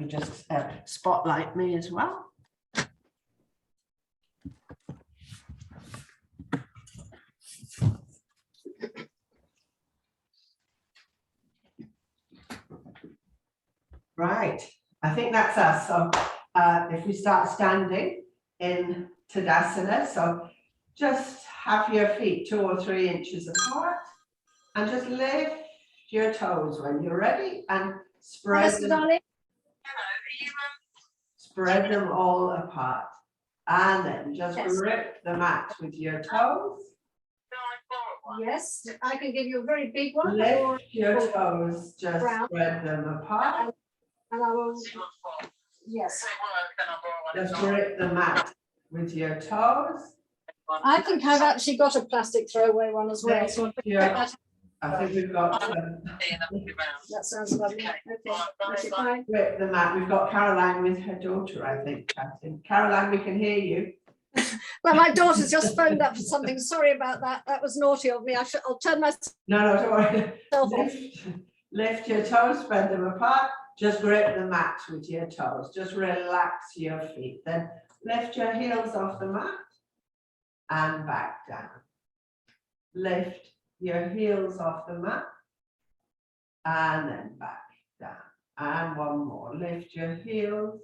me just spotlight me as well. Right, I think that's us. So if we start standing in Tadasana, so just have your feet 2 or 3 inches apart and just lift your toes when you're ready and spread them all apart. And then just grip the mat with your toes. Yes, I can give you a very big one. Lift your toes, just spread them apart. And I will, yes. Just grip the mat with your toes. I think I've actually got a plastic throwaway one as well. So I think we've got that sounds lovely. Okay. Grip the mat. We've got Caroline with her daughter, I think. Caroline, we can hear you. Well, my daughter's just phoned up for something. Sorry about that. That was naughty of me. I'll turn myself don't worry. off. Lift your toes, spread them apart. Just grip the mat with your toes. Just relax your feet. Then lift your heels off the mat and back down. Lift your heels off the mat and then back down. And one more. Lift your heels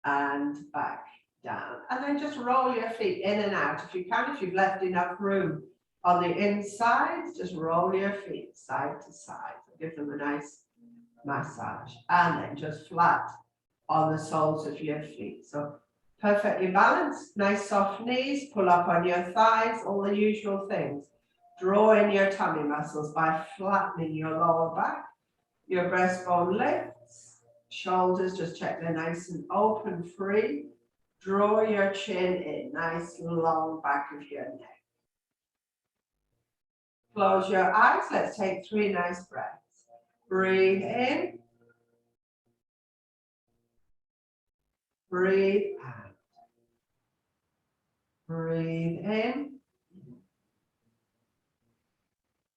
and back down. And then just roll your feet in and out if you can. If you've left enough room on the inside, just roll your feet side to side. Give them a nice massage. And then just flat on the soles of your feet. So perfectly balanced, nice soft knees, pull up on your thighs, all the usual things. Draw in your tummy muscles by flattening your lower back. Your breastbone lifts, shoulders, just check they're nice and open, free. Draw your chin in, nice long back of your neck. Close your eyes, let's take 3 nice breaths. Breathe in. Breathe out. Breathe in.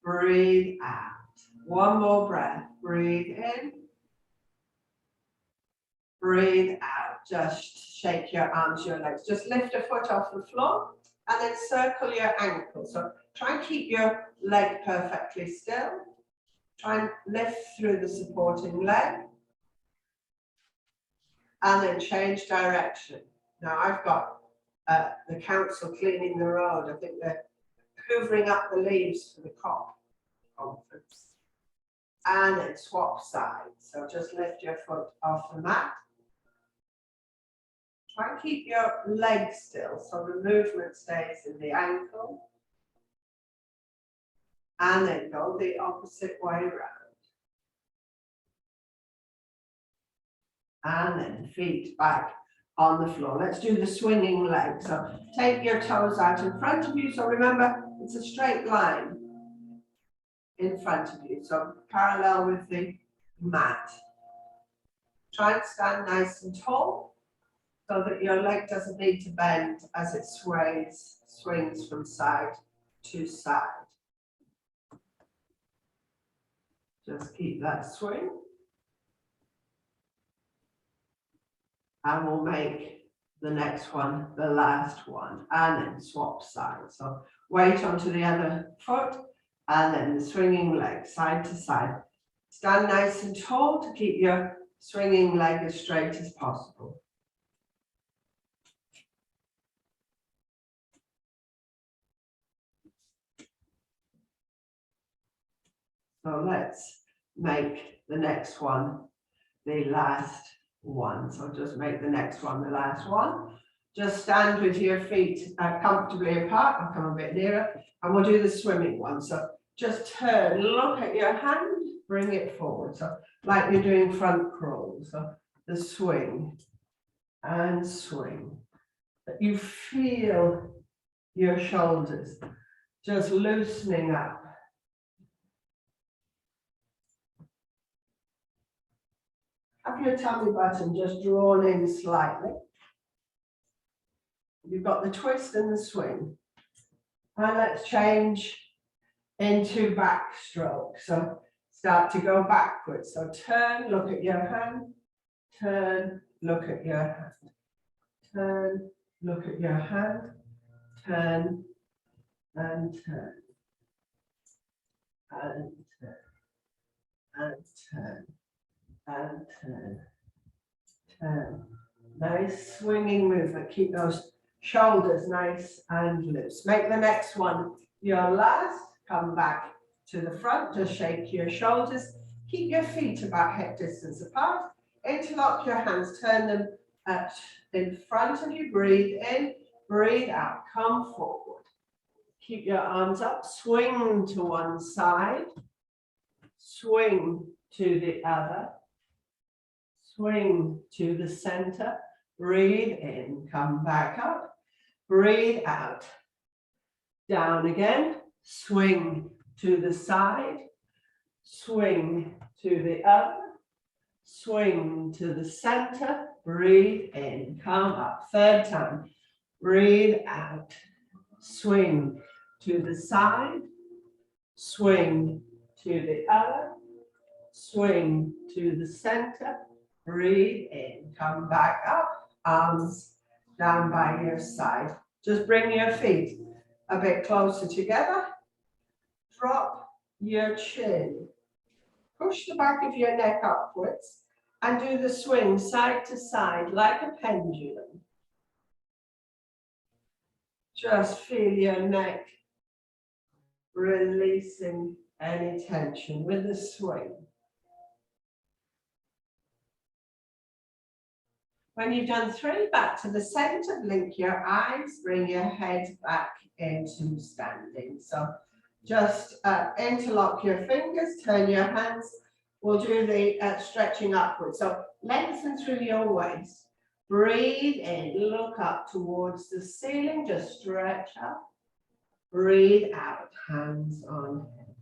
Breathe out. One more breath. Breathe in. Breathe out. Just shake your arms, your legs. Just lift a foot off the floor and then circle your ankle. So try and keep your leg perfectly still. Try and lift through the supporting leg. And then change direction. Now I've got the council cleaning the road. I think they're hoovering up the leaves for the COP conference. And then swap sides. So just lift your foot off the mat. Try and keep your leg still so the movement stays in the ankle. And then go the opposite way around. And then feet back on the floor. Let's do the swinging leg. So take your toes out in front of you. So remember, it's a straight line in front of you. So parallel with the mat. Try and stand nice and tall so that your leg doesn't need to bend as it swings from side to side. Just keep that swing. And we'll make the next one the last one, and then swap sides. So weight onto the other foot, and then the swinging leg side to side. Stand nice and tall to keep your swinging leg as straight as possible. So let's make the next one the last one. So just make the next one the last one. Just stand with your feet comfortably apart. I'll come a bit nearer and we'll do the swimming one. So just turn, look at your hand, bring it forward. So like you're doing front crawl. So the swing and swing. You feel your shoulders just loosening up. Have your tummy button just drawn in slightly. You've got the twist and the swing. And let's change into backstroke. So start to go backwards. So turn, look at your hand, turn, look at your hand, turn, look at your hand, turn, and turn, and turn, and turn, and turn, turn. Nice swinging movement. Keep those shoulders nice and loose. Make the next one your last. Come back to the front, just shake your shoulders. Keep your feet about hip distance apart. Interlock your hands, turn them in front of you. Breathe in, breathe out, come forward. Keep your arms up, swing to one side, swing to the other, swing to the center. Breathe in, come back up, breathe out. Down again, swing to the side, swing to the other, swing to the center, breathe in, come up. Third time, breathe out, swing to the side, swing to the other, swing to the center, breathe in, come back up, arms down by your side. Just bring your feet a bit closer together. Drop your chin. Push the back of your neck upwards and do the swing side to side like a pendulum. Just feel your neck releasing any tension with the swing. When you've done 3, back to the center, blink your eyes, bring your head back into standing. So just interlock your fingers, turn your hands. We'll do the stretching upwards. So lengthen through your waist. Breathe in, look up towards the ceiling, just stretch up. Breathe out, hands on head.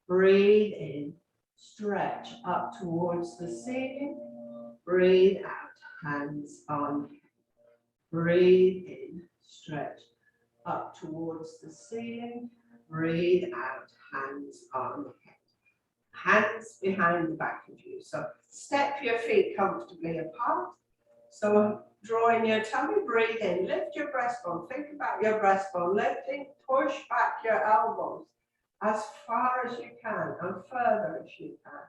Breathe in, stretch up towards the ceiling. Breathe out. Hands on, breathe in, stretch up towards the ceiling, breathe out, hands on head. Hands behind the back of you. So step your feet comfortably apart. So draw in your tummy, breathe in, lift your breastbone, think about your breastbone, lifting, push back your elbows as far as you can and further as you can.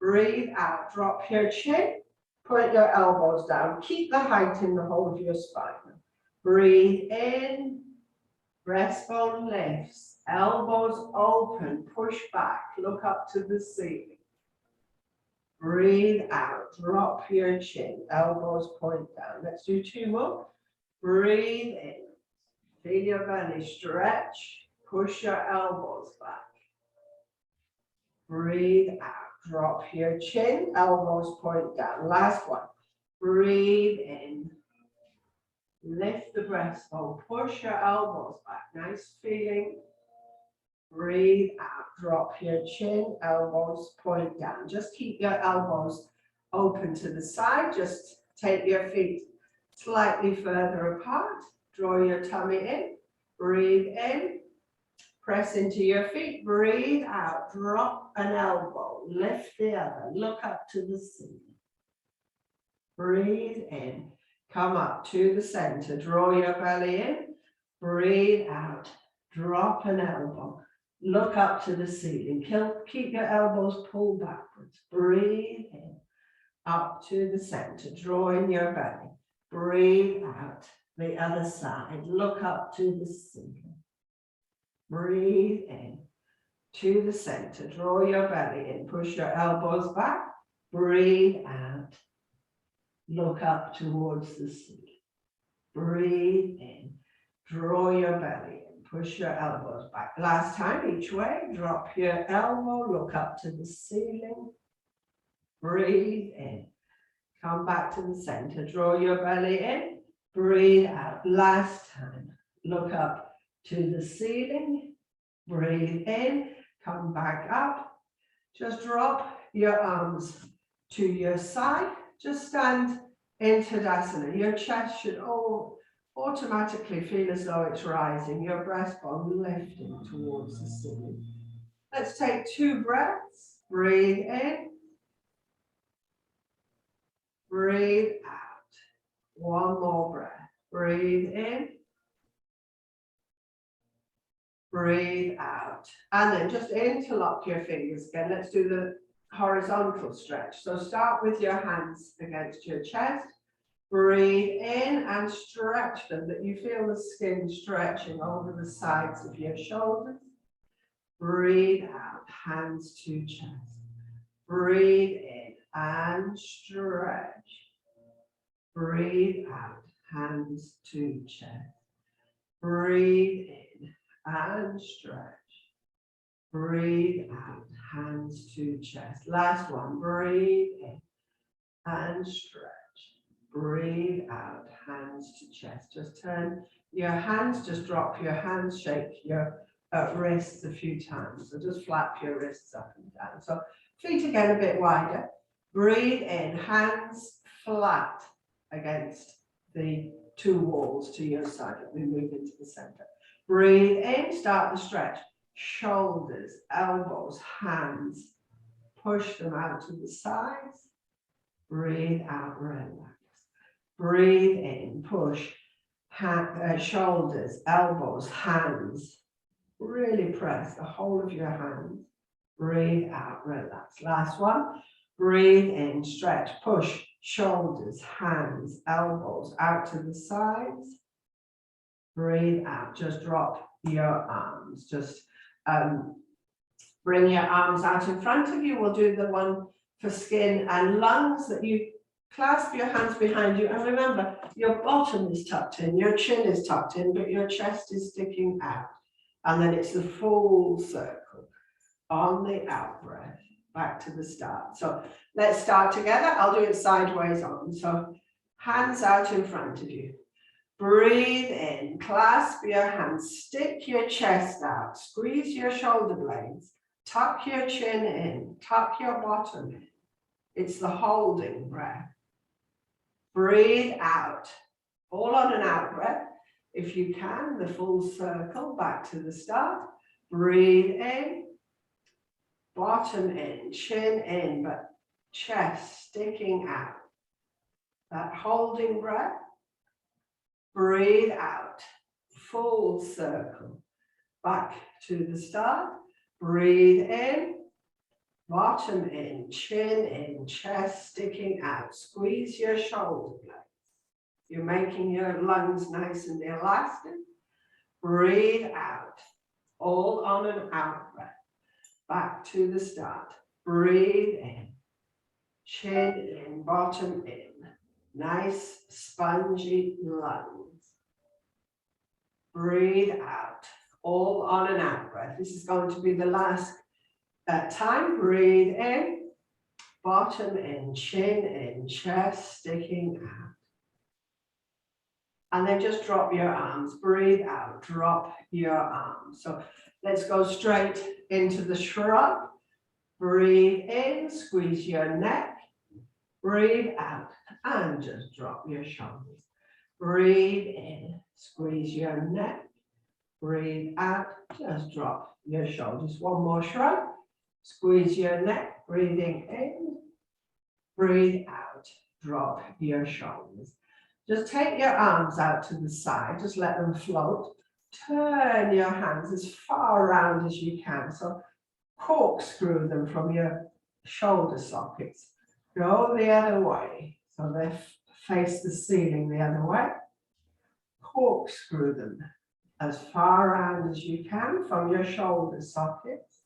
Breathe out, drop your chin. Put your elbows down. Keep the height in the whole of your spine. Breathe in. Breastbone lifts. Elbows open. Push back. Look up to the ceiling. Breathe out. Drop your chin. Elbows point down. Let's do 2 more. Breathe in. Feel your belly stretch. Push your elbows back. Breathe out. Drop your chin, elbows point down. Last one. Breathe in. Lift the breastbone. Push your elbows back. Nice feeling. Breathe out. Drop your chin, elbows point down. Just keep your elbows open to the side. Just take your feet slightly further apart. Draw your tummy in. Breathe in. Press into your feet, breathe out, drop an elbow, lift the other, look up to the ceiling. Breathe in, come up to the center, draw your belly in, breathe out, drop an elbow, look up to the ceiling, keep your elbows pulled backwards, breathe in, up to the center, draw in your belly, breathe out, the other side, look up to the ceiling. Breathe in to the center, draw your belly in, push your elbows back, breathe out, look up towards the ceiling. Breathe in, draw your belly in, push your elbows back. Last time, each way, drop your elbow, look up to the ceiling. Breathe in, come back to the center, draw your belly in, breathe out. Last time, look up to the ceiling, breathe in, come back up, just drop your arms to your side, just stand in Tadasana. Your chest should automatically feel as though it's rising, your breastbone lifting towards the ceiling. Let's take 2 breaths. Breathe in. Breathe out. One more breath. Breathe in. Breathe out. And then just interlock your fingers again. Let's do the horizontal stretch. So start with your hands against your chest. Breathe in and stretch them, that you feel the skin stretching over the sides of your shoulders. Breathe out, hands to chest. Breathe in and stretch. Breathe out, hands to chest. Breathe in and stretch. Breathe out, hands to chest. Last one, breathe in and stretch. Breathe out, hands to chest. Just turn your hands, just drop your hands, shake your wrists a few times. So just flap your wrists up and down. So feet again a bit wider. Breathe in, hands flat against the two walls to your side. We move into the center. Breathe in, start the stretch. Shoulders, elbows, hands. Push them out to the sides. Breathe out, relax. Breathe in, push, shoulders, elbows, hands. Really press the whole of your hands. Breathe out, relax. Last one. Breathe in, stretch, push, shoulders, hands, elbows out to the sides. Breathe out, just drop your arms. Just bring your arms out in front of you. We'll do the one for skin and lungs, that you clasp your hands behind you, and remember, your bottom is tucked in, your chin is tucked in, but your chest is sticking out. And then it's the full circle on the out breath, back to the start. So let's start together. I'll do it sideways on. So hands out in front of you. Breathe in, clasp your hands, stick your chest out, squeeze your shoulder blades, tuck your chin in, tuck your bottom in. It's the holding breath. Breathe out, all on an out breath. If you can, the full circle back to the start. Breathe in, bottom in, chin in, but chest sticking out. That holding breath. Breathe out, full circle back to the start. Breathe in. Bottom in, chin in, chest sticking out. Squeeze your shoulder blades. You're making your lungs nice and elastic. Breathe out, all on an out breath. Back to the start. Breathe in, chin in, bottom in. Nice spongy lungs. Breathe out, all on an out breath. This is going to be the last time. Breathe in, bottom in, chin in, chest sticking out. And then just drop your arms. Breathe out, drop your arms. So let's go straight into the shrug. Breathe in, squeeze your neck. Breathe out and just drop your shoulders. Breathe in, squeeze your neck. Breathe out, just drop your shoulders. One more shrug. Squeeze your neck, breathing in, breathe out, drop your shoulders. Just take your arms out to the side, just let them float. Turn your hands as far around as you can. So corkscrew them from your shoulder sockets. Go the other way, so they face the ceiling the other way. Corkscrew them as far around as you can from your shoulder sockets.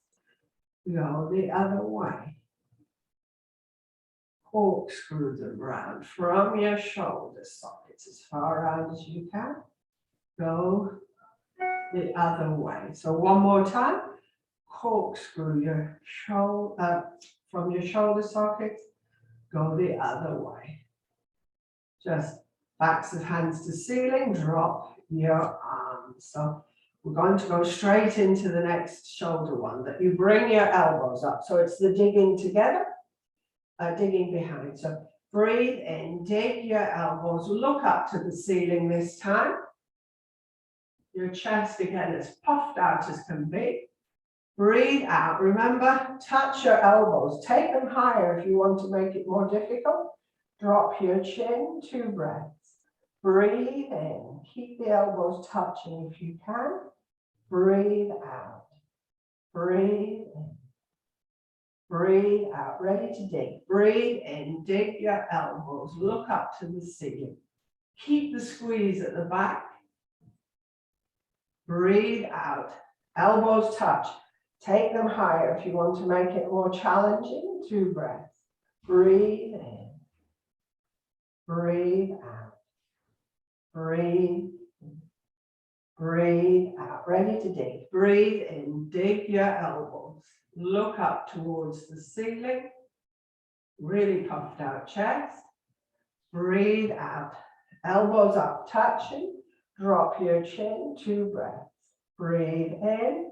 Go the other way. Corkscrew them round from your shoulder sockets as far around as you can. Go the other way. So one more time. Corkscrew your shoulder from your shoulder sockets. Go the other way. Just backs of hands to ceiling. Drop your arms. So we're going to go straight into the next shoulder one, that you bring your elbows up. So it's the digging together, digging behind. So breathe in, dig your elbows, look up to the ceiling this time. Your chest again as puffed out as can be. Breathe out. Remember, touch your elbows. Take them higher if you want to make it more difficult. Drop your chin, 2 breaths. Breathe in. Keep the elbows touching if you can. Breathe out. Breathe in. Breathe out. Ready to dig. Breathe in. Dig your elbows. Look up to the ceiling. Keep the squeeze at the back. Breathe out. Elbows touch. Take them higher if you want to make it more challenging. 2 breaths. Breathe in. Breathe out. Breathe in. Breathe out. Ready to dig. Breathe in. Dig your elbows. Look up towards the ceiling. Really puffed out chest. Breathe out. Elbows up, touching. Drop your chin. 2 breaths. Breathe in.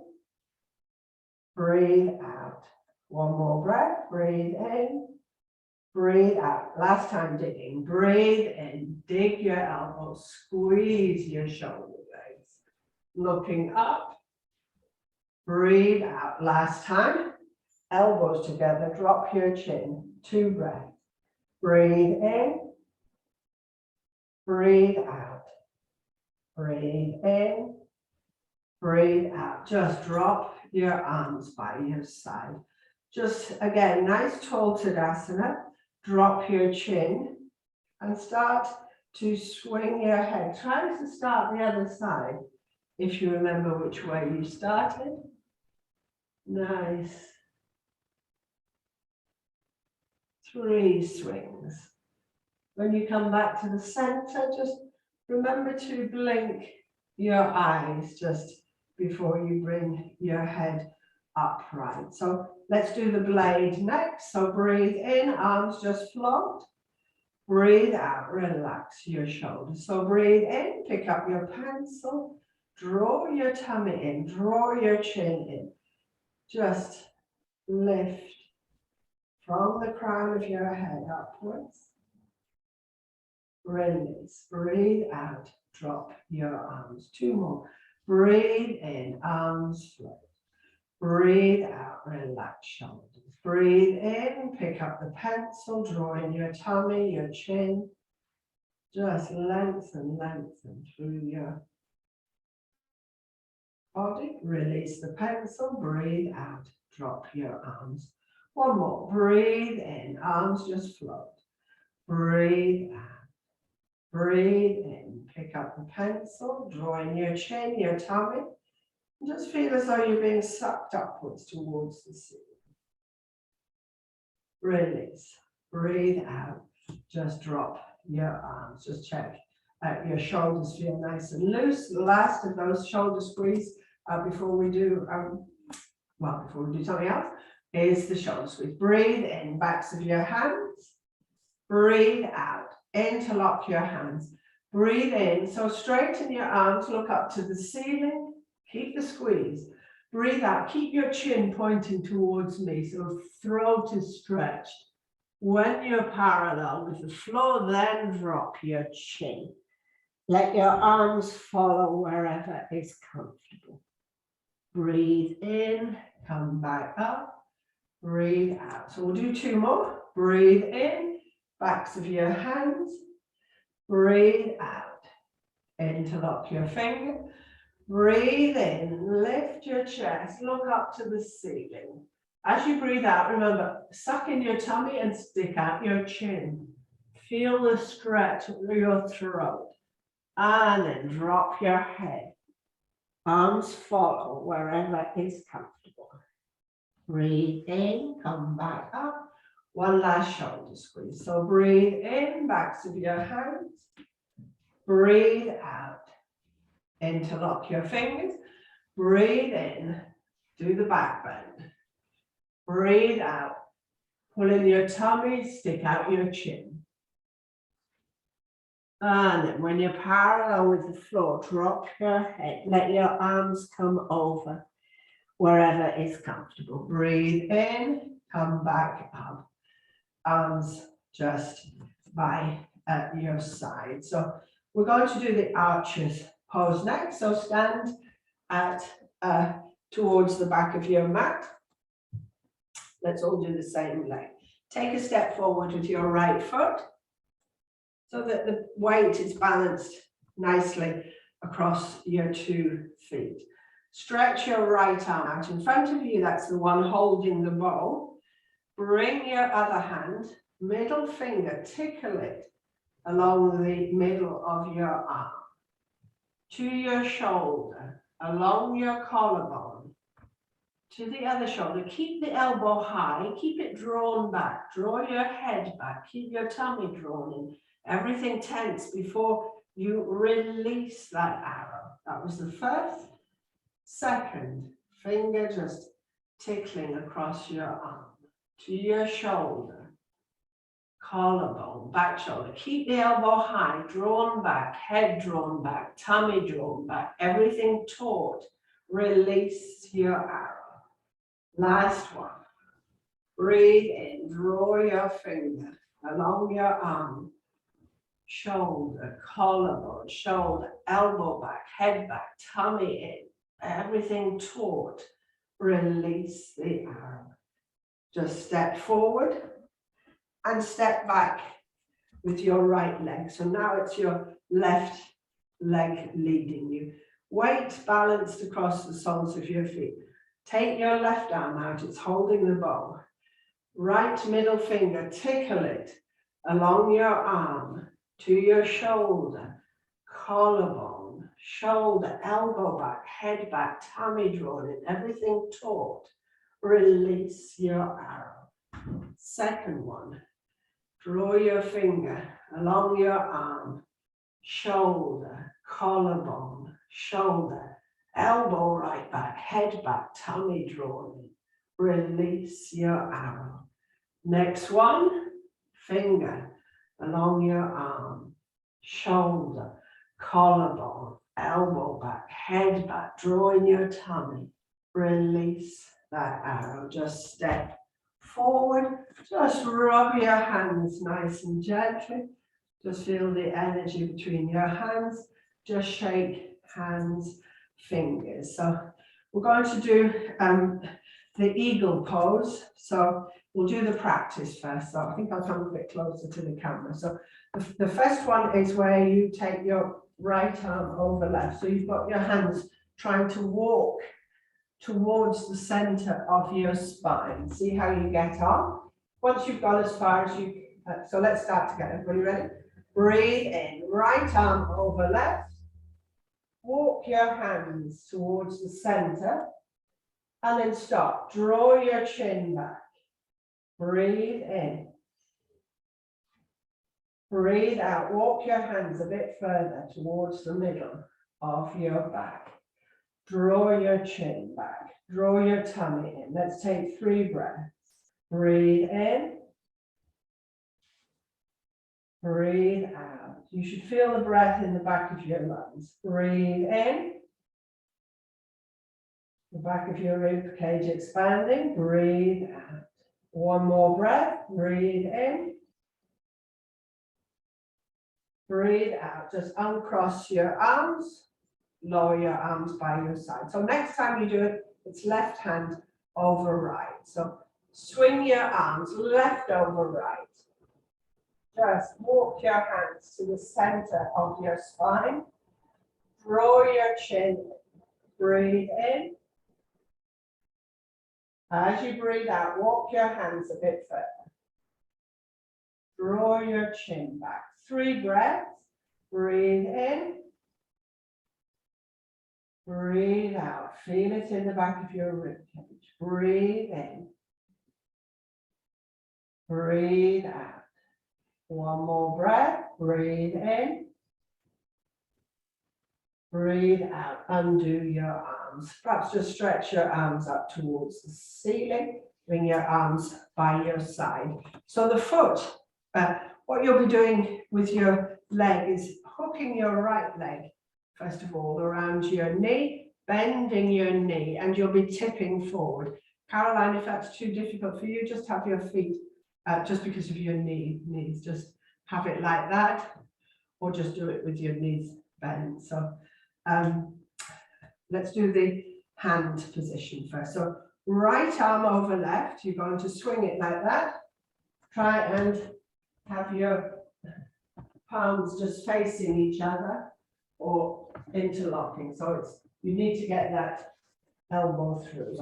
Breathe out. 1 more breath. Breathe in. Breathe out. Last time digging. Breathe in. Dig your elbows. Squeeze your shoulder blades. Looking up. Breathe out. Last time. Elbows together. Drop your chin. 2 breaths. Breathe in. Breathe out. Breathe in. Breathe out. Just drop your arms by your side. Just again, nice tall Tadasana. Drop your chin and start to swing your head. Try to start the other side if you remember which way you started. Nice. 3 swings. When you come back to the center, just remember to blink your eyes just before you bring your head upright. So let's do the blade next. So breathe in, arms just float. Breathe out, relax your shoulders. So breathe in, pick up your pencil, draw your tummy in, draw your chin in. Just lift from the crown of your head upwards. Release, breathe out, drop your arms. 2 more. Breathe in, arms float. Breathe out, relax shoulders. Breathe in, pick up the pencil, draw in your tummy, your chin. Just lengthen, lengthen through your body. Release the pencil, breathe out, drop your arms. 1 more. Breathe in, arms just float. Breathe out. Breathe in, pick up the pencil, draw in your chin, your tummy. And just feel as though you're being sucked upwards towards the ceiling. Release, breathe out, just drop your arms. Just check your shoulders feel nice and loose. The last of those shoulder squeeze before we do something else is the shoulder squeeze. Breathe in, backs of your hands. Breathe out. Interlock your hands. Breathe in. So straighten your arms, look up to the ceiling. Keep the squeeze. Breathe out. Keep your chin pointing towards me. So throat is stretched. When you're parallel with the floor, then drop your chin. Let your arms follow wherever is comfortable. Breathe in. Come back up. Breathe out. So we'll do 2 more. Breathe in. Backs of your hands. Breathe out. Interlock your fingers. Breathe in. Lift your chest. Look up to the ceiling. As you breathe out, remember, suck in your tummy and stick out your chin. Feel the stretch through your throat. And then drop your head. Arms follow wherever is comfortable. Breathe in. Come back up. 1 last shoulder squeeze. So breathe in, backs of your hands. Breathe out. Interlock your fingers. Breathe in. Do the back bend. Breathe out. Pull in your tummy, stick out your chin. And then when you're parallel with the floor, drop your head. Let your arms come over wherever is comfortable. Breathe in, come back up. Arms just by your side. So we're going to do the arches pose next. So stand at towards the back of your mat. Let's all do the same leg. Take a step forward with your right foot so that the weight is balanced nicely across your 2 feet. Stretch your right arm out in front of you. That's the one holding the bow. Bring your other hand, middle finger, tickle it along the middle of your arm, to your shoulder, along your collarbone, to the other shoulder. Keep the elbow high, keep it drawn back, draw your head back, keep your tummy drawn in, everything tense before you release that arrow. That was the first. Second, finger just tickling across your arm, to your shoulder, collarbone, back shoulder. Keep the elbow high, drawn back, head drawn back, tummy drawn back, everything taut. Release your arrow. Last one. Breathe in, draw your finger along your arm, shoulder, collarbone, shoulder, elbow back, head back, tummy in, everything taut. Release the arrow. Just step forward and step back with your right leg. So now it's your left leg leading you. Weight balanced across the soles of your feet. Take your left arm out, it's holding the bow. Right middle finger, tickle it along your arm, to your shoulder, collarbone, shoulder, elbow back, head back, tummy drawn in, everything taut. Release your arrow. Second one, draw your finger along your arm, shoulder, collarbone, shoulder, elbow right back, head back, tummy drawn in. Release your arrow. Next one, finger along your arm, shoulder, collarbone, elbow back, head back, draw in your tummy. Release that arrow. Just step forward, just rub your hands nice and gently. Just feel the energy between your hands. Just shake hands, fingers. So we're going to do the eagle pose. So we'll do the practice first. So I think I'll come a bit closer to the camera. So the first one is where you take your right arm over left. So you've got your hands trying to walk towards the center of your spine. See how you get on. Once you've gone as far as you so let's start together. Everybody ready? Breathe in, right arm over left. Walk your hands towards the center and then stop. Draw your chin back. Breathe in. Breathe out. Walk your hands a bit further towards the middle of your back. Draw your chin back. Draw your tummy in. Let's take 3 breaths. Breathe in. Breathe out. You should feel the breath in the back of your lungs. Breathe in. The back of your rib cage expanding. Breathe out. One more breath. Breathe in. Breathe out. Just uncross your arms. Lower your arms by your side. So next time you do it, it's left hand over right. So swing your arms left over right. Just walk your hands to the center of your spine. Draw your chin. Breathe in. As you breathe out, walk your hands a bit further. Draw your chin back. 3 breaths. Breathe in. Breathe out. Feel it in the back of your ribcage. Breathe in. Breathe out. One more breath. Breathe in. Breathe out. Undo your arms. Perhaps just stretch your arms up towards the ceiling. Bring your arms by your side. So the foot, what you'll be doing with your leg is hooking your right leg, first of all, around your knee, bending your knee, and you'll be tipping forward. Caroline, if that's too difficult for you, just have your feet, just because of your knees, just have it like that, or just do it with your knees bent. So let's do the hand position first. So right arm over left, you're going to swing it like that. Try and have your palms just facing each other or interlocking. So it's, you need to get that elbow through.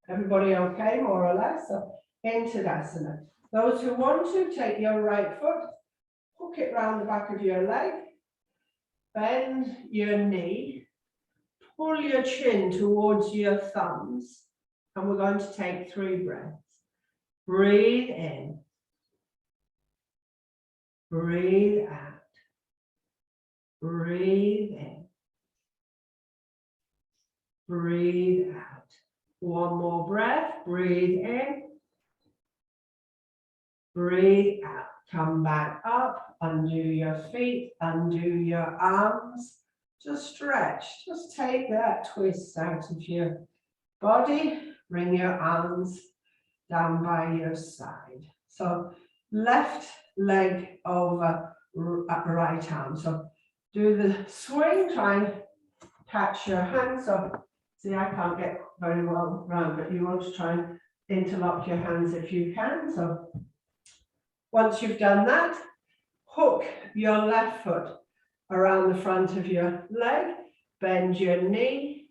Everybody okay, more or less? So into Tadasana. Those who want to, take your right foot, hook it round the back of your leg, bend your knee, pull your chin towards your thumbs, and we're going to take 3 breaths. Breathe in. Breathe out. Breathe in. Breathe out. One more breath. Breathe in. Breathe out. Come back up. Undo your feet. Undo your arms. Just stretch. Just take that twist out of your body. Bring your arms down by your side. So left leg over right arm. So do the swing. Try and catch your hands. So see, I can't get very well round, but you want to try and interlock your hands if you can. So once you've done that, hook your left foot around the front of your leg, bend your knee,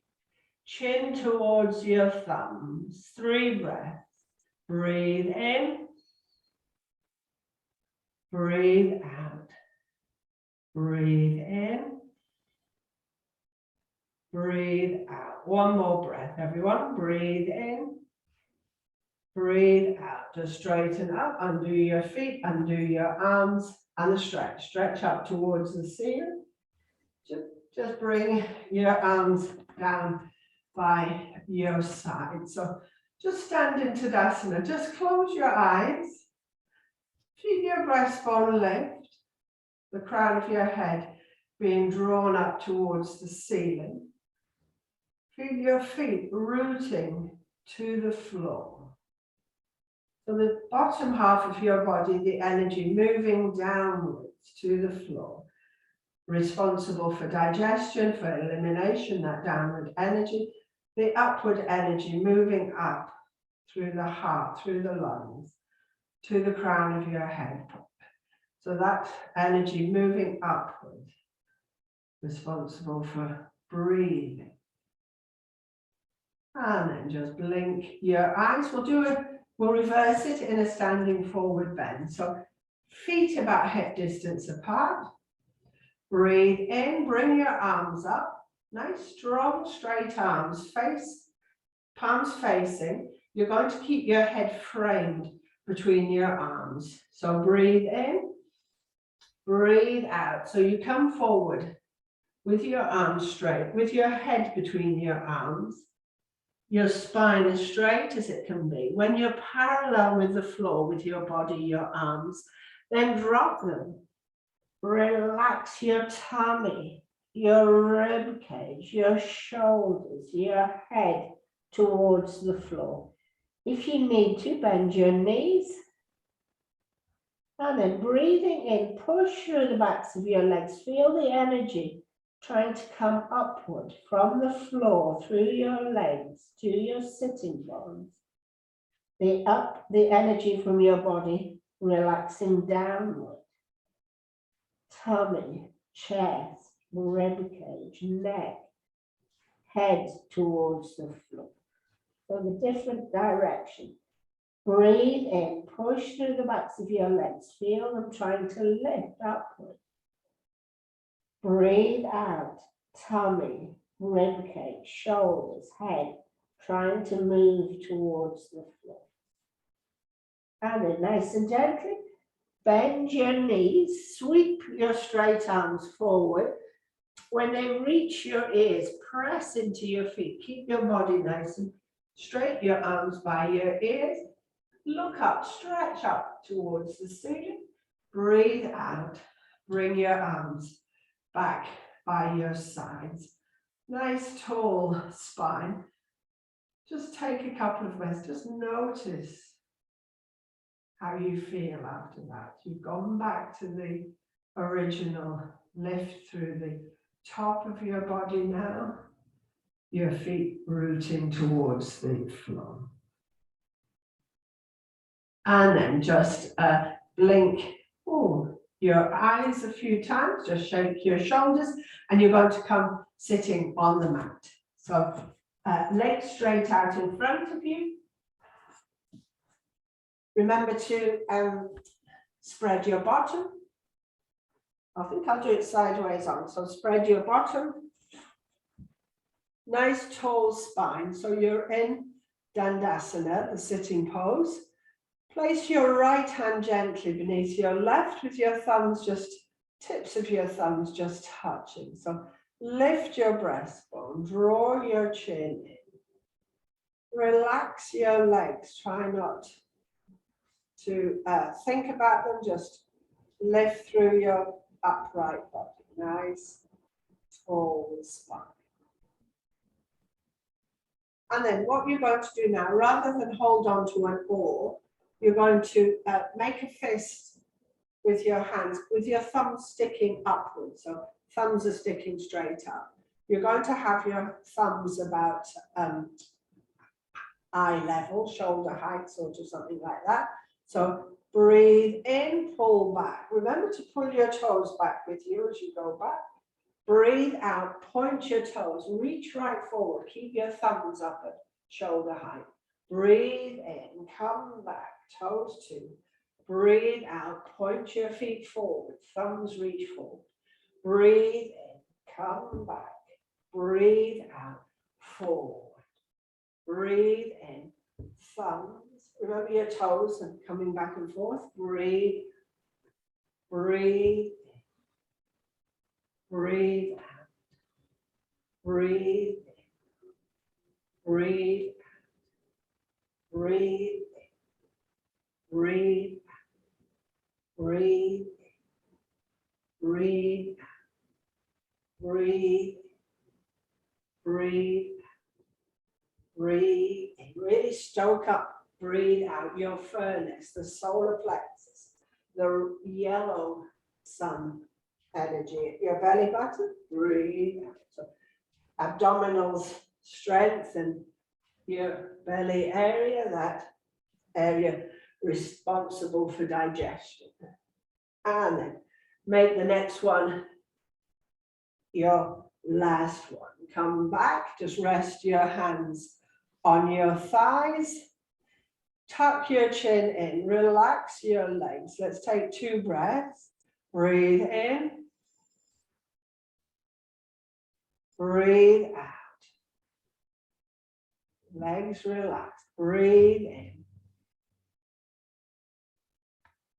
chin towards your thumbs. 3 breaths. Breathe in. Breathe out. Breathe in. Breathe out. One more breath, everyone. Breathe in. Breathe out. Just straighten up. Undo your feet. Undo your arms. And a stretch. Stretch up towards the ceiling. Just bring your arms down by your side. So just stand in Tadasana. Just close your eyes. Feel your breastbone lift. The crown of your head being drawn up towards the ceiling. Feel your feet rooting to the floor. So the bottom half of your body, the energy moving downwards to the floor. Responsible for digestion, for elimination, that downward energy. The upward energy moving up through the heart, through the lungs, to the crown of your head. So that energy moving upward, responsible for breathing. And then just blink your eyes. We'll reverse it in a standing forward bend. So feet about hip distance apart. Breathe in, bring your arms up. Nice, strong, straight arms, palms facing. You're going to keep your head framed between your arms. So breathe in, breathe out. So you come forward with your arms straight, with your head between your arms. Your spine as straight as it can be. When you're parallel with the floor, with your body, your arms, then drop them. Relax your tummy, your rib cage, your shoulders, your head towards the floor. If you need to, bend your knees. And then breathing in, push through the backs of your legs. Feel the energy trying to come upward from the floor through your legs to your sitting bones. The energy from your body relaxing downward. Tummy, chest, rib cage, neck, head towards the floor. So the different direction. Breathe in, push through the backs of your legs. Feel them trying to lift upward. Breathe out, tummy, rib cage, shoulders, head, trying to move towards the floor. And then nice and gently, bend your knees, sweep your straight arms forward. When they reach your ears, press into your feet. Keep your body nice and straight, your arms by your ears. Look up, stretch up towards the ceiling. Breathe out, bring your arms back by your sides. Nice tall spine. Just take a couple of breaths. Just notice how you feel after that. You've gone back to the original lift through the top of your body now. your feet rooting towards the floor. And then just blink your eyes a few times, just shake your shoulders, and you're going to come sitting on the mat. So legs straight out in front of you. Remember to spread your bottom. I think I'll do it sideways on. So spread your bottom. Nice tall spine. So you're in Dandasana, the sitting pose. Place your right hand gently beneath your left with your thumbs, just tips of your thumbs just touching. So lift your breastbone, draw your chin in. Relax your legs. Try not to think about them. Just lift through your upright body. Nice, tall spine. And then what you're going to do now, rather than hold on to an oar, you're going to make a fist with your hands, with your thumbs sticking upwards. So thumbs are sticking straight up. You're going to have your thumbs about eye level, shoulder height, sort of something like that. So breathe in, pull back. Remember to pull your toes back with you as you go back. Breathe out, point your toes, reach right forward, keep your thumbs up at shoulder height. Breathe in, come back, toes two. Breathe out, point your feet forward, thumbs reach forward. Breathe in, come back. Breathe out, forward. Breathe in, thumbs. Remember your toes and coming back and forth. Breathe, breathe in. Breathe out, breathe in, breathe out, breathe in, breathe out, breathe in, breathe out, breathe in, breathe out, breathe in. Really stoke up, breathe out your furnace, the solar plexus, the yellow sun energy, your belly button, breathe out. So abdominals strengthen your belly area, that area responsible for digestion. And then make the next one your last one. Come back, just rest your hands on your thighs. Tuck your chin in, relax your legs. Let's take 2 breaths. Breathe in. Breathe out. Legs relaxed. Breathe in.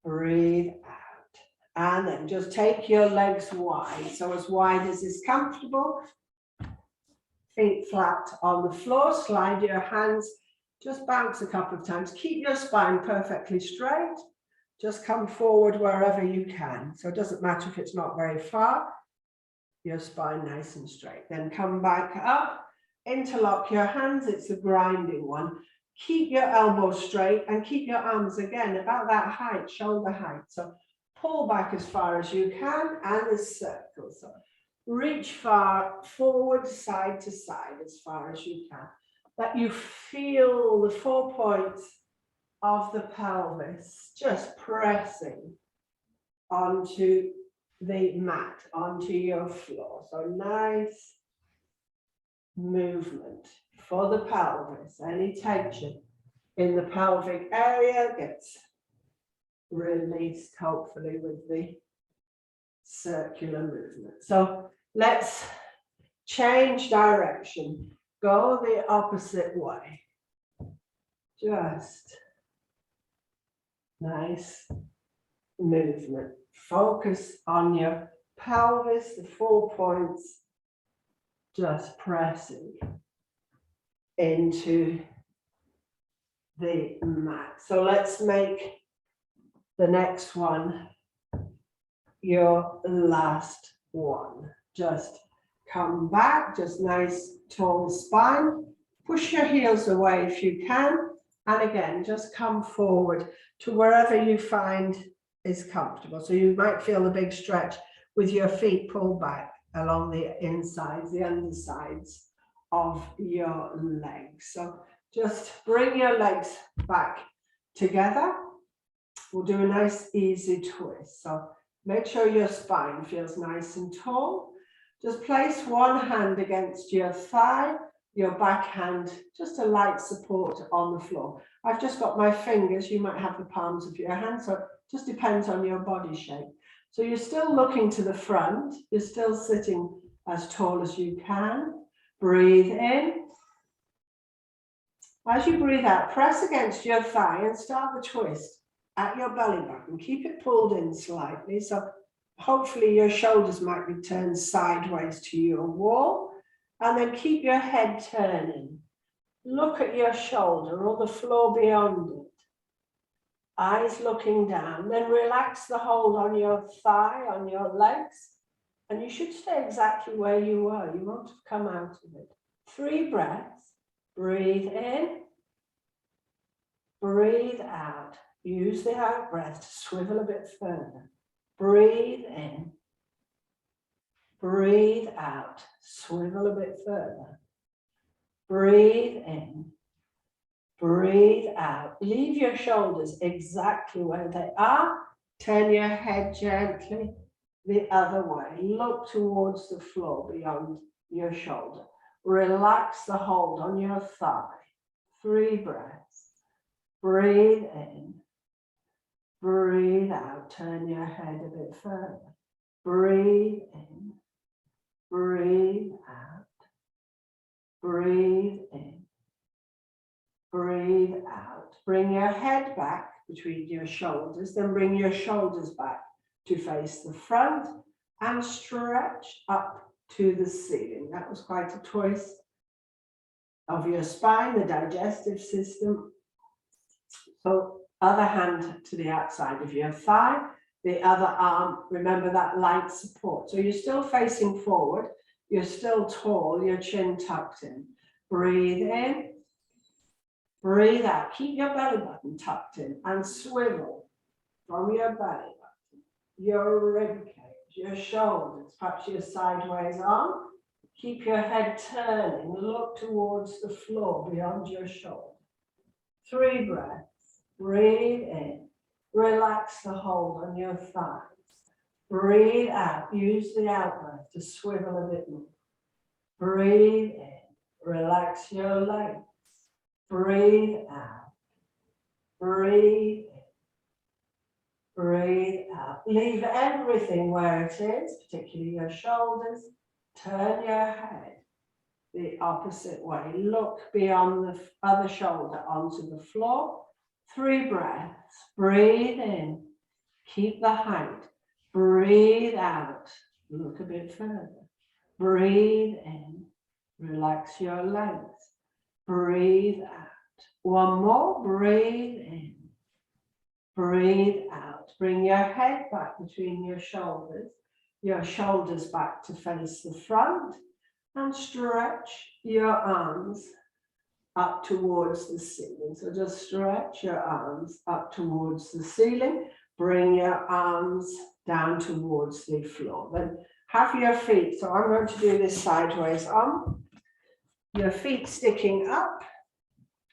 Breathe out. And then just take your legs wide. So as wide as is comfortable. Feet flat on the floor. Slide your hands. Just bounce a couple of times. Keep your spine perfectly straight. Just come forward wherever you can. So it doesn't matter if it's not very far. Your spine nice and straight. Then come back up, interlock your hands. It's a grinding one. Keep your elbows straight and keep your arms again about that height, shoulder height. So pull back as far as you can and a circle. So reach far forward, side to side as far as you can. That you feel the 4 points of the pelvis just pressing onto the mat, onto your floor. So nice movement for the pelvis. Any tension in the pelvic area gets released, hopefully, with the circular movement. So let's change direction. Go the opposite way. Just nice movement. Focus on your pelvis, the 4 points, just pressing into the mat. So let's make the next one your last one. Just come back, just nice tall spine. Push your heels away if you can. And again, just come forward to wherever you find is comfortable. So you might feel a big stretch with your feet pulled back along the insides, the undersides of your legs. So just bring your legs back together. We'll do a nice easy twist. So make sure your spine feels nice and tall. Just place one hand against your thigh, your back hand, just a light support on the floor. I've just got my fingers, you might have the palms of your hands, so it just depends on your body shape. So you're still looking to the front, you're still sitting as tall as you can. Breathe in. As you breathe out, press against your thigh and start the twist at your belly button. Keep it pulled in slightly, so hopefully your shoulders might be turned sideways to your wall, and then keep your head turning. Look at your shoulder or the floor beyond it. Eyes looking down, then relax the hold on your thigh, on your legs, and you should stay exactly where you were. You won't have come out of it. 3 breaths. Breathe in. Breathe out. Use the out breath to swivel a bit further. Breathe in. Breathe out. Swivel a bit further. Breathe in. Breathe out. Leave your shoulders exactly where they are. Turn your head gently the other way. Look towards the floor beyond your shoulder. Relax the hold on your thigh. 3 breaths. Breathe in. Breathe out. Turn your head a bit further. Breathe in. Breathe out. Breathe in. Breathe out. Bring your head back between your shoulders, then bring your shoulders back to face the front and stretch up to the ceiling. That was quite a twist of your spine, the digestive system. So other hand to the outside of your thigh, the other arm, remember that light support. So you're still facing forward, you're still tall, your chin tucked in. Breathe in. Breathe out. Keep your belly button tucked in and swivel from your belly button, your rib cage, your shoulders, perhaps your sideways arm. Keep your head turning. Look towards the floor beyond your shoulder. 3 breaths. Breathe in. Relax the hold on your thighs. Breathe out. Use the out breath to swivel a bit more. Breathe in. Relax your legs. Breathe out. Breathe in. Breathe out. Leave everything where it is, particularly your shoulders. Turn your head the opposite way. Look beyond the other shoulder onto the floor. 3 breaths. Breathe in. Keep the height. Breathe out. Look a bit further. Breathe in. Relax your legs. Breathe out. One more. Breathe in. Breathe out. Bring your head back between your shoulders back to face the front, and stretch your arms up towards the ceiling. So just stretch your arms up towards the ceiling. Bring your arms down towards the floor. Then have your feet. So I'm going to do this sideways on. Your feet sticking up.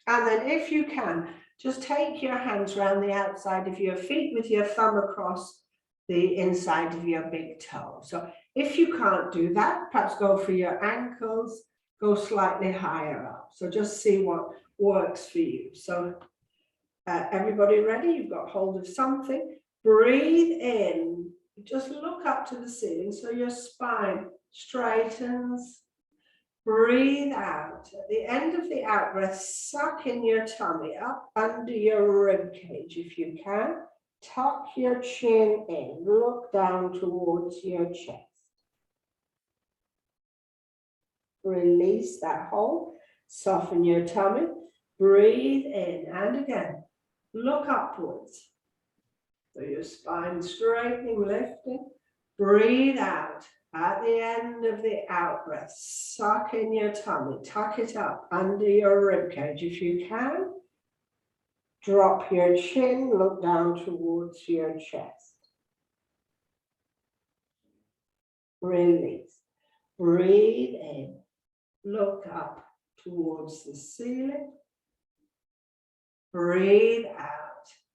And then if you can, just take your hands around the outside of your feet with your thumb across the inside of your big toe. So if you can't do that, perhaps go for your ankles, go slightly higher up. So just see what works for you. So everybody ready? You've got hold of something. Breathe in. Just look up to the ceiling so your spine straightens. Breathe out. At the end of the out breath, suck in your tummy up under your rib cage if you can. Tuck your chin in. Look down towards your chest. Release that hold. Soften your tummy. Breathe in and again. Look upwards. So your spine straightening, lifting. Breathe out. At the end of the out breath, suck in your tummy, tuck it up under your rib cage if you can. Drop your chin, look down towards your chest. Release. Breathe in. Look up towards the ceiling. Breathe out.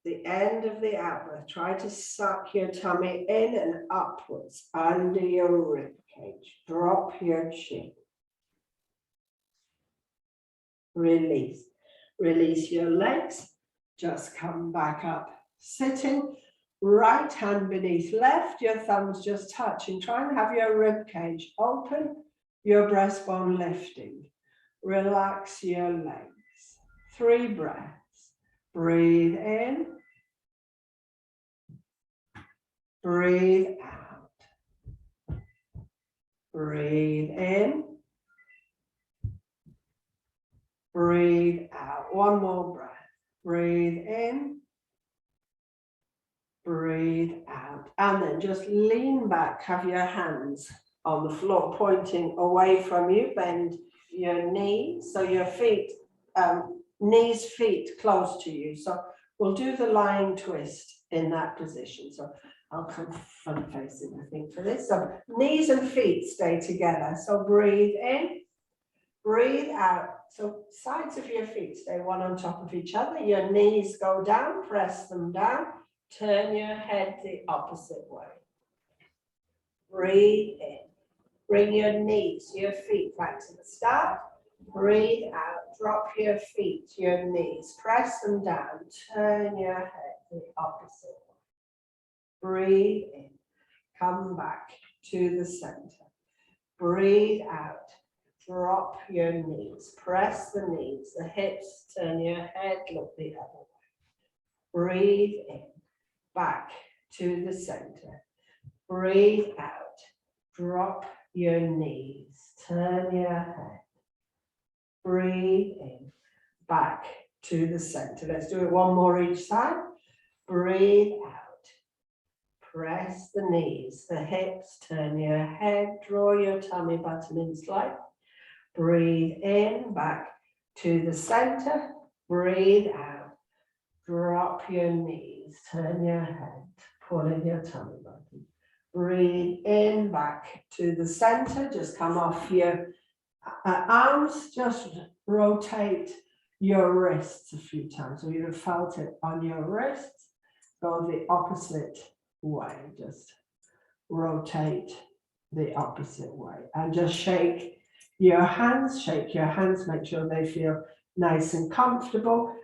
The end of the out breath. Try to suck your tummy in and upwards under your rib cage. Drop your chin. Release. Release your legs. Just come back up. Sitting. Right hand beneath left. Your thumbs just touching. Try and have your rib cage open. Your breastbone lifting. Relax your legs. 3 breaths. Breathe in. Breathe out. Breathe in. Breathe out. 1 more breath. Breathe in. Breathe out. And then just lean back. Have your hands on the floor pointing away from you. Bend your knees. So your feet, knees, feet close to you. So we'll do the lying twist in that position. So I'll come front facing, I think, for this. So knees and feet stay together. So breathe in, breathe out. So sides of your feet stay one on top of each other. Your knees go down, press them down. Turn your head the opposite way. Breathe in. Bring your knees, your feet back to the start. Breathe out. Drop your feet, your knees. Press them down. Turn your head the opposite way. Breathe in. Come back to the center. Breathe out. Drop your knees. Press the knees, the hips. Turn your head. Look the other way. Breathe in. Back to the center. Breathe out. Drop your knees. Turn your head. Breathe in. Back to the center. Let's do it 1 more each side. Breathe out. Press the knees, the hips. Turn your head. Draw your tummy button in slightly. Breathe in. Back to the center. Breathe out. Drop your knees. Turn your head. Pull in your tummy button. Breathe in, back to the center. Just come off your arms. Just rotate your wrists a few times. So you'd have felt it on your wrists. Go the opposite way. Just rotate the opposite way. And just shake your hands. Shake your hands. Make sure they feel nice and comfortable.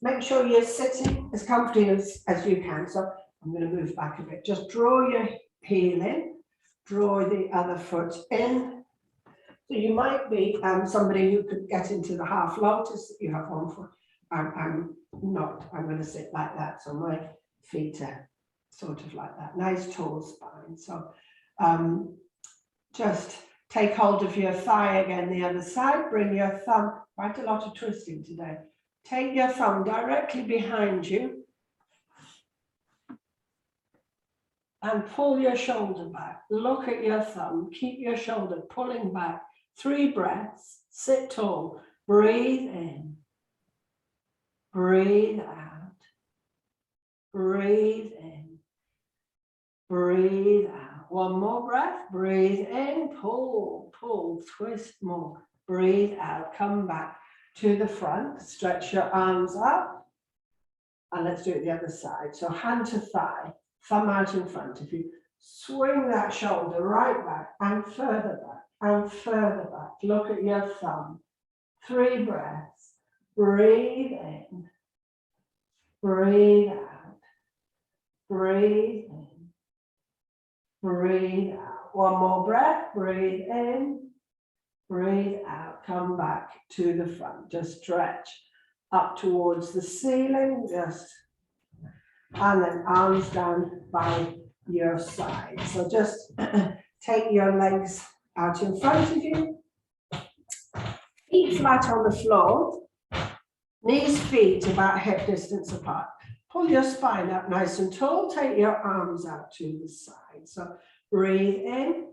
Make sure you're sitting as comfortably as you can. So I'm going to move back a bit. Just draw your heel in, draw the other foot in. So you might be somebody who could get into the half lotus that you have one foot. I'm not, I'm going to sit like that. So my feet are sort of like that. Nice tall spine. So just take hold of your thigh again, the other side. Bring your thumb, quite a lot of twisting today. Take your thumb directly behind you and pull your shoulder back. Look at your thumb. Keep your shoulder pulling back. 3 breaths. Sit tall. Breathe in. Breathe out. Breathe in. Breathe out. 1 more breath. Breathe in. Pull, pull, twist more. Breathe out. Come back to the front. Stretch your arms up. And let's do it the other side. So hand to thigh. Thumb out in front of you. Swing that shoulder right back and further back and further back. Look at your thumb. 3 breaths. Breathe in. Breathe out. Breathe in. Breathe out. 1 more breath. Breathe in. Breathe out. Come back to the front. Just stretch up towards the ceiling. Just and then arms down by your side. So just take your legs out in front of you. Feet flat on the floor. Knees, feet about hip distance apart. Pull your spine up nice and tall. Take your arms out to the side. So breathe in,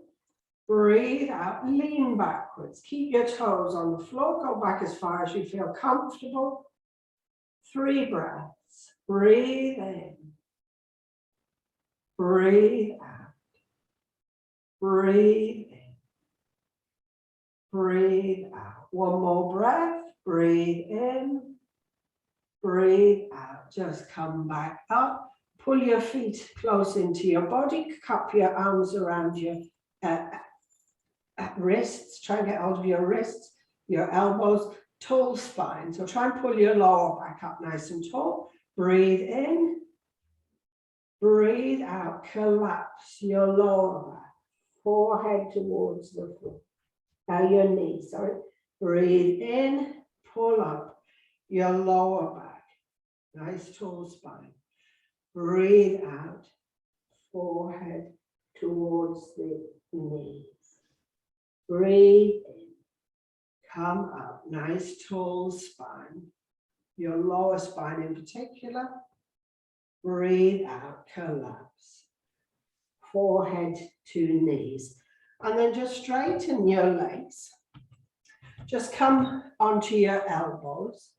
breathe out, lean backwards. Keep your toes on the floor. Go back as far as you feel comfortable. 3 breaths. Breathe in. Breathe out. Breathe in. breathe out. One more breath, breathe in, breathe out. Just come back up, pull your feet close into your body, cup your arms around your wrists, try and get hold of your wrists, your elbows, tall spine. So try and pull your lower back up nice and tall. Breathe in, breathe out, collapse your lower back, forehead towards the floor. Now your knees, sorry. Breathe in, pull up your lower back, nice tall spine. Breathe out, forehead towards the knees. Breathe in, come up, nice tall spine, your lower spine in particular. Breathe out, collapse, forehead to knees. And then just straighten your legs. Just come onto your elbows.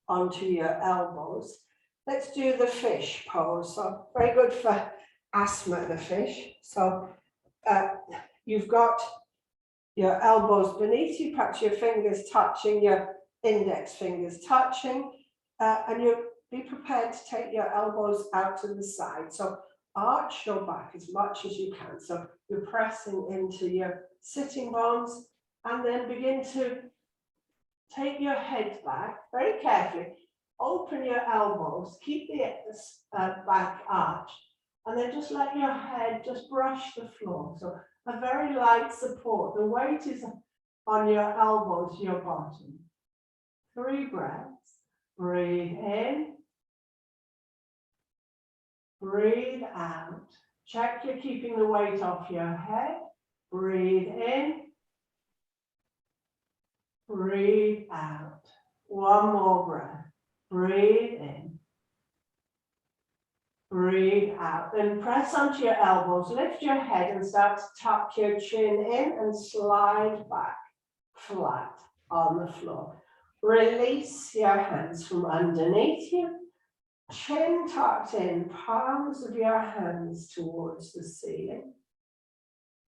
Onto your elbows. Let's do the fish pose. So very good for asthma, the fish. So you've got your elbows beneath you, perhaps your fingers touching, your index fingers touching, and you be prepared to take your elbows out to the side. So arch your back as much as you can. So you're pressing into your sitting bones and then begin to take your head back very carefully. Open your elbows, keep the back arched, and then just let your head just brush the floor. So a very light support. The weight is on your elbows, your bottom. 3 breaths. Breathe in. Breathe out. Check you're keeping the weight off your head. Breathe in. Breathe out. One more breath. Breathe in. Breathe out. Then press onto your elbows, lift your head and start to tuck your chin in and slide back flat on the floor. Release your hands from underneath you. Chin tucked in, palms of your hands towards the ceiling.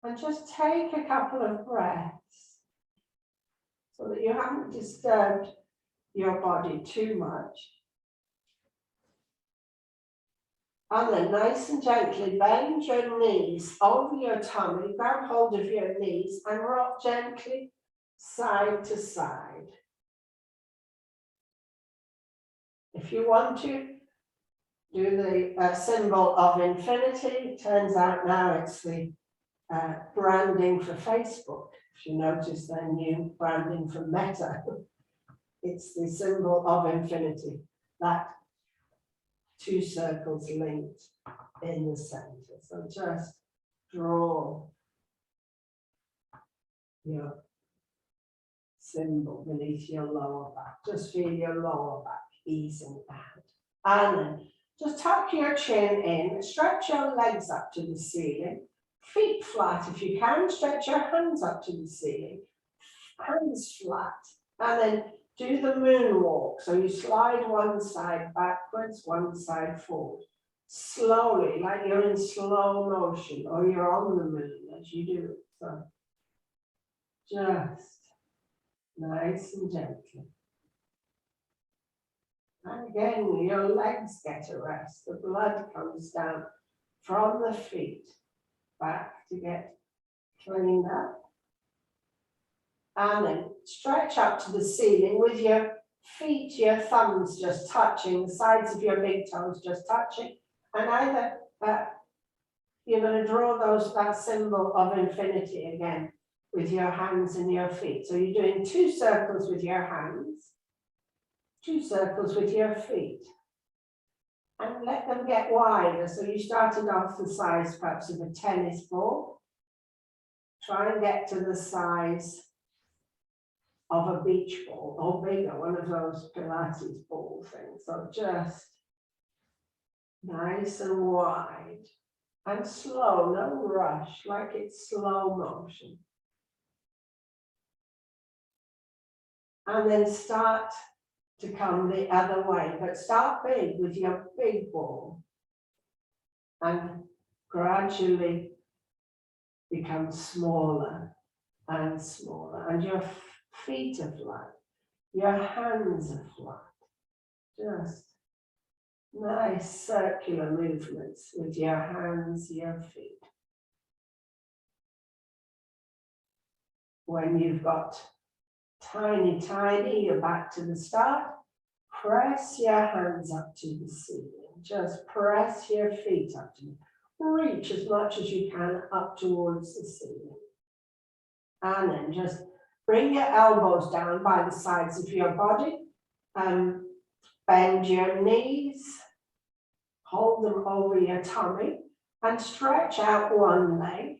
And just take a couple of breaths so that you haven't disturbed your body too much. And then nice and gently bend your knees over your tummy, grab hold of your knees and rock gently side to side. If you want to, do the symbol of infinity. Turns out now it's the branding for Facebook. If you notice their new branding for Meta, it's the symbol of infinity. That 2 circles linked in the center. So just draw your symbol beneath your lower back. Just feel your lower back easing out. And then just tuck your chin in, stretch your legs up to the ceiling, feet flat if you can, stretch your hands up to the ceiling, hands flat, and then do the moonwalk. So you slide one side backwards, one side forward, slowly, like you're in slow motion or you're on the moon as you do it. So just nice and gently. And again, your legs get a rest. The blood comes down from the feet back to get cleaned up. And then stretch up to the ceiling with your feet, your thumbs just touching, the sides of your big toes just touching. And either you're going to draw that symbol of infinity again with your hands and your feet. So you're doing 2 circles with your hands, 2 circles with your feet, and let them get wider. So you started off the size perhaps of a tennis ball. Try and get to the size of a beach ball or bigger, one of those Pilates ball things. So just nice and wide and slow, no rush, like it's slow motion. And then start to come the other way, but start big with your big ball and gradually become smaller and smaller, and your feet are flat, your hands are flat. Just nice circular movements with your hands, your feet. When you've got tiny, you're back to the start, press your hands up to the ceiling. Just press your feet up to it. Reach as much as you can up towards the ceiling. And then just bring your elbows down by the sides of your body. Bend your knees. Hold them over your tummy and stretch out one leg.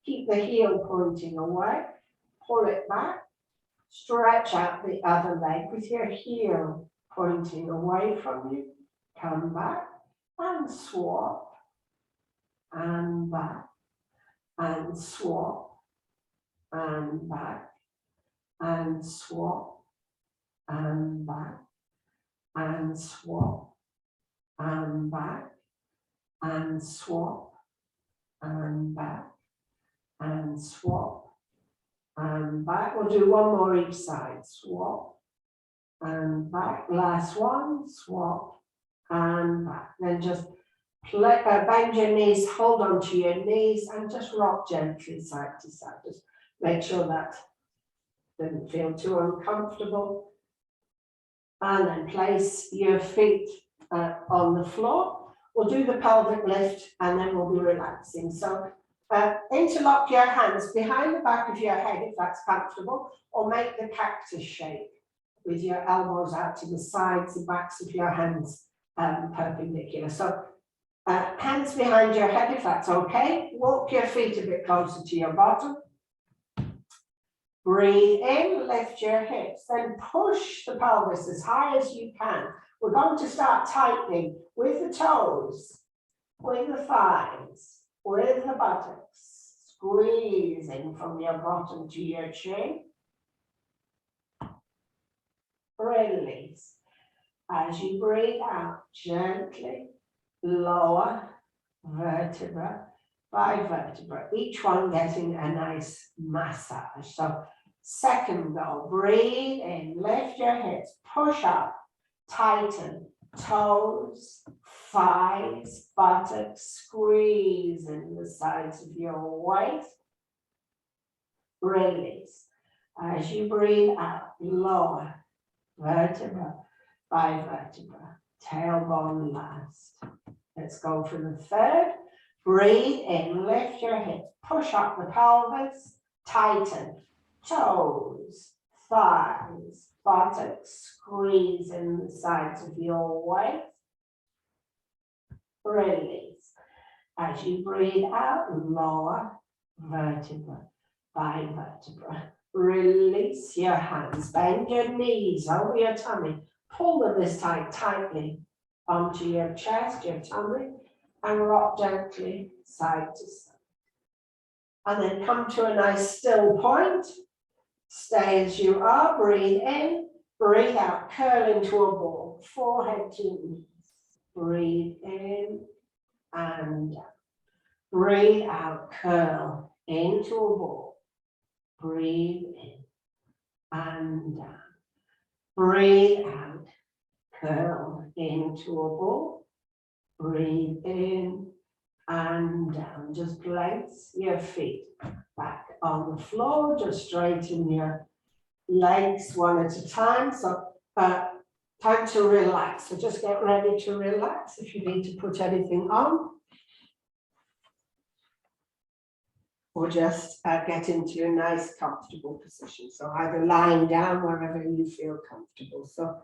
Keep the heel pointing away. Pull it back. Stretch out the other leg with your heel pointing away from you. Come back and swap. And back. And swap. And back. And swap. And back. And swap. And back. And swap. And back. And swap. And back. We'll do one more each side. Swap and back. Last one. Swap and back. Then just bend your knees, hold on to your knees, and just rock gently side to side. Just make sure that didn't feel too uncomfortable. And then place your feet on the floor. We'll do the pelvic lift and then we'll be relaxing. So interlock your hands behind the back of your head if that's comfortable, or make the cactus shape with your elbows out to the sides, the backs of your hands perpendicular. So hands behind your head if that's okay. Walk your feet a bit closer to your bottom. Breathe in, lift your hips, then push the pelvis as high as you can. We're going to start tightening with the toes, with the thighs, with the buttocks, squeezing from your bottom to your chin. Release. As you breathe out, gently lower vertebra by vertebra, each one getting a nice massage. So second go, breathe in, lift your hips, push up, tighten, toes, thighs, buttocks, squeeze in the sides of your waist. Release. As you breathe out, lower vertebra by vertebra, tailbone last. Let's go for the third. Breathe in, lift your hips, push up the pelvis, tighten, toes, thighs, buttocks, squeeze in the sides of your waist. Release. As you breathe out, lower vertebra by vertebra. Release your hands, bend your knees over your tummy, pull them this time tightly onto your chest, your tummy, and rock gently side to side. And then come to a nice still point. Stay as you are, breathe in, breathe out, curl into a ball, forehead to knees. Breathe in and down. Breathe out, curl into a ball. Breathe in and down. Breathe out, curl into a ball. Breathe in and down. Just place your feet back on the floor. Just straighten your legs one at a time. So time to relax. So just get ready to relax if you need to put anything on. Or just get into a nice comfortable position. So either lying down wherever you feel comfortable. So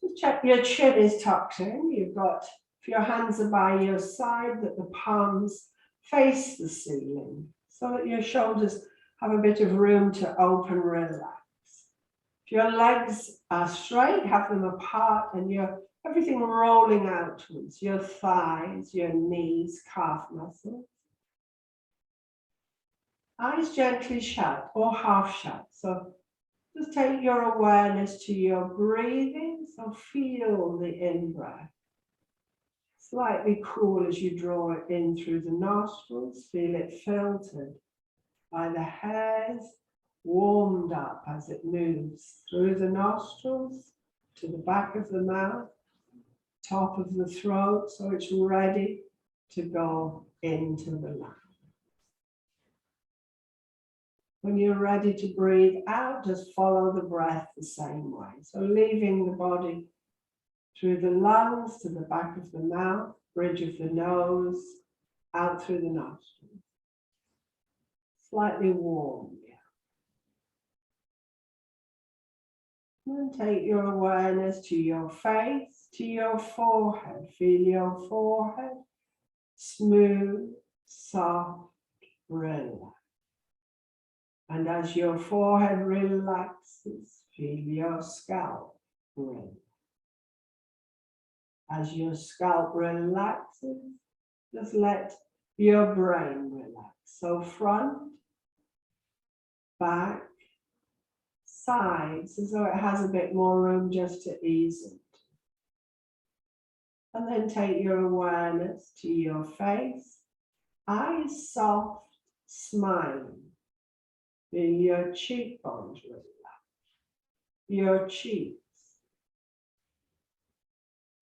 just check your chin is tucked in. You've got, if your hands are by your side, that the palms face the ceiling so that your shoulders have a bit of room to open, relax. If your legs are straight, have them apart and everything rolling outwards, your thighs, your knees, calf muscles. Eyes gently shut or half shut. So just take your awareness to your breathing. So feel the in-breath. Slightly cool as you draw it in through the nostrils. Feel it filtered by the hairs, warmed up as it moves through the nostrils to the back of the mouth, top of the throat, so it's ready to go into the lungs. When you're ready to breathe out, just follow the breath the same way. So leaving the body through the lungs to the back of the mouth, bridge of the nose, out through the nostrils. Slightly warm, yeah. And take your awareness to your face, to your forehead. Feel your forehead, smooth, soft, relaxed. And as your forehead relaxes, feel your scalp relax. As your scalp relaxes, just let your brain relax. So front, back, sides, as though it has a bit more room just to ease it. And then take your awareness to your face, eyes soft, smiling. Feel your cheekbones relax, your cheeks.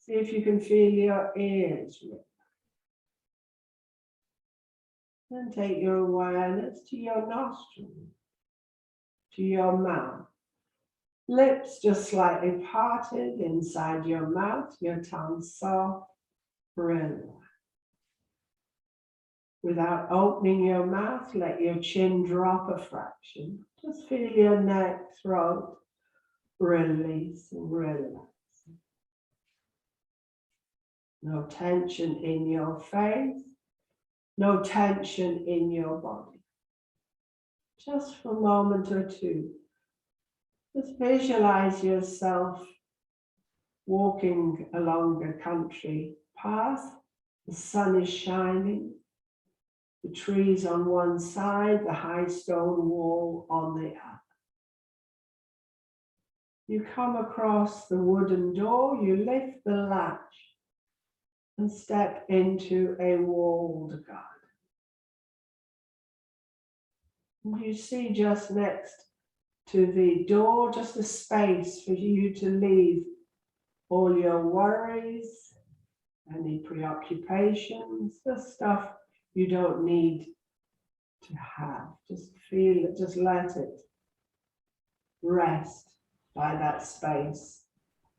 See if you can feel your ears relax. Then take your awareness to your nostrils, to your mouth. Lips just slightly parted inside your mouth, your tongue soft, relax. Without opening your mouth, let your chin drop a fraction. Just feel your neck, throat, release and relax. No tension in your face, no tension in your body. Just for a moment or two, just visualize yourself walking along a country path. The sun is shining. The trees on one side, the high stone wall on the other. You come across the wooden door, you lift the latch and step into a walled garden. And you see just next to the door, just a space for you to leave all your worries, any preoccupations, the stuff you don't need to have. Just feel it, just let it rest by that space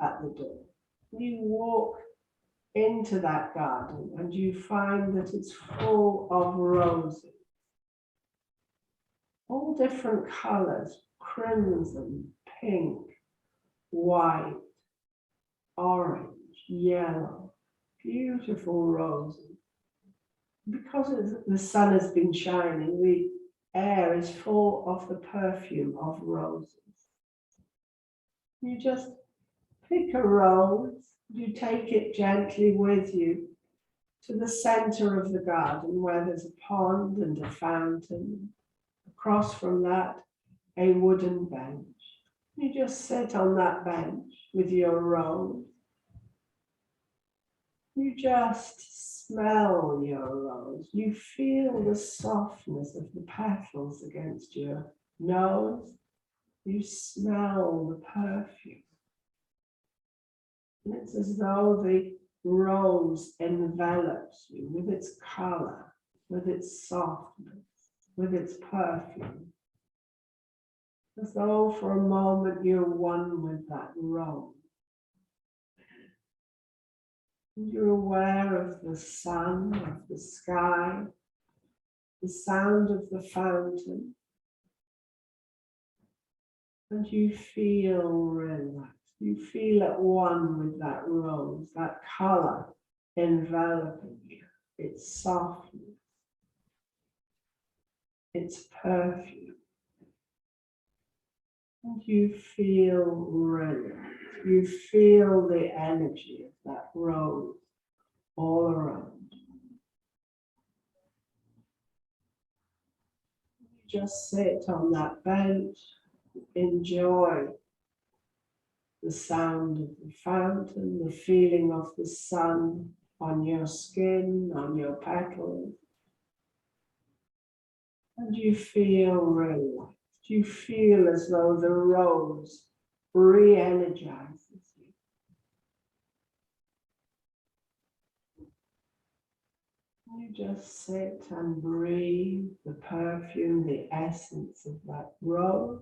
at the door. You walk into that garden and you find that it's full of roses. All different colors, crimson, pink, white, orange, yellow, beautiful roses. Because the sun has been shining, the air is full of the perfume of roses. You just pick a rose, you take it gently with you to the center of the garden where there's a pond and a fountain. Across from that, a wooden bench. You just sit on that bench with your rose. You just smell your rose. You feel the softness of the petals against your nose. You smell the perfume. And it's as though the rose envelops you with its color, with its softness, with its perfume. As though for a moment you're one with that rose. You're aware of the sun, of the sky, the sound of the fountain, and you feel relaxed. You feel at one with that rose, that color enveloping you, its softness, its perfume. And you feel relaxed. You feel the energy of that rose all around. You just sit on that bench, enjoy the sound of the fountain, the feeling of the sun on your skin, on your petals. And you feel relaxed. You feel as though the rose re-energizes you. You just sit and breathe the perfume, the essence of that rose.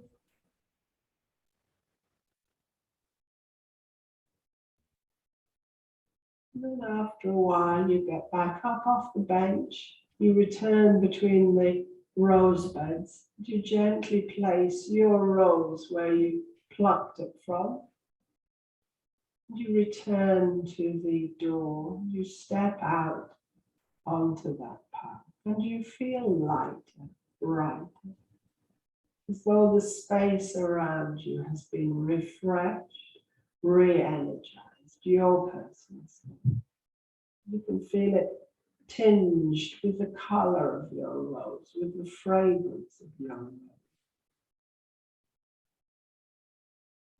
And then after a while, you get back up off the bench. You return between the rose beds. You gently place your rose where you plucked it from. You return to the door. You step out onto that path and you feel lighter, brighter, as though the space around you has been refreshed, re-energized, your personal space. You can feel it tinged with the color of your rose, with the fragrance of your rose.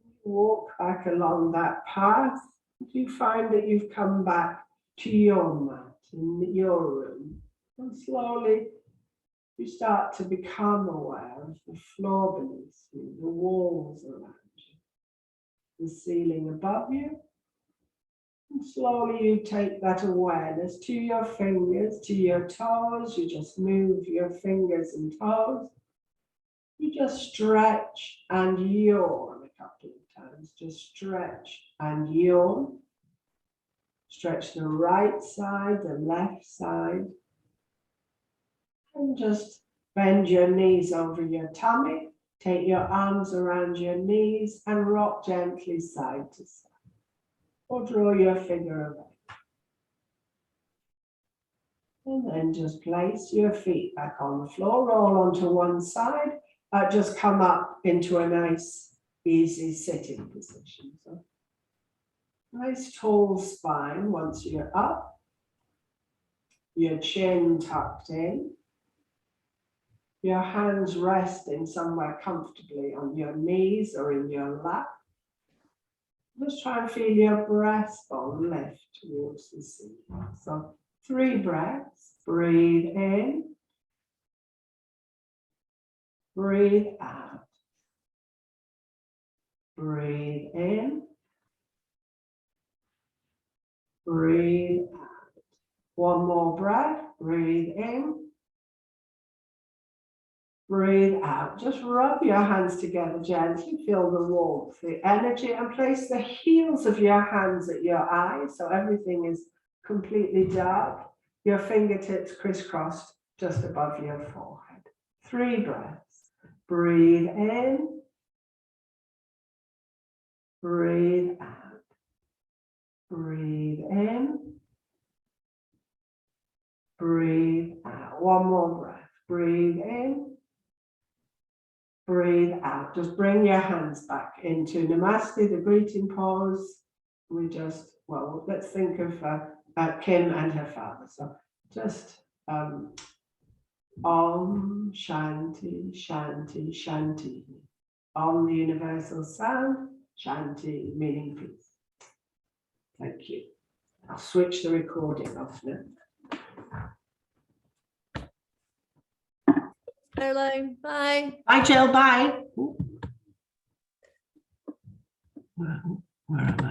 You walk back along that path, you find that you've come back to your mat in your room, and slowly you start to become aware of the floor beneath you, the walls around you, the ceiling above you. And slowly you take that awareness to your fingers, to your toes. You just move your fingers and toes. You just stretch and yawn a couple of times. Just stretch and yawn. Stretch the right side, the left side. And just bend your knees over your tummy. Take your arms around your knees and rock gently side to side. Or draw your finger away. And then just place your feet back on the floor, roll onto one side, just come up into a nice, easy sitting position. So, nice tall spine once you're up, your chin tucked in, your hands resting somewhere comfortably on your knees or in your lap. Just try and feel your breastbone lift towards the ceiling. So 3 breaths. Breathe in. Breathe out. Breathe in. Breathe out. One more breath. Breathe in. Breathe out. Just rub your hands together gently. Feel the warmth, the energy, and place the heels of your hands at your eyes so everything is completely dark. Your fingertips crisscrossed just above your forehead. 3 breaths. Breathe in. Breathe out. Breathe in. Breathe out. One more breath. Breathe in. Breathe out. Just bring your hands back into Namaste, the greeting pose. We just, well, let's think of Kim and her father. So just Om Shanti, Shanti, Shanti. Om, the universal sound, Shanti, meaning peace. Thank you. I'll switch the recording off now. Hello, bye. Bye, Jill, bye. Where am I?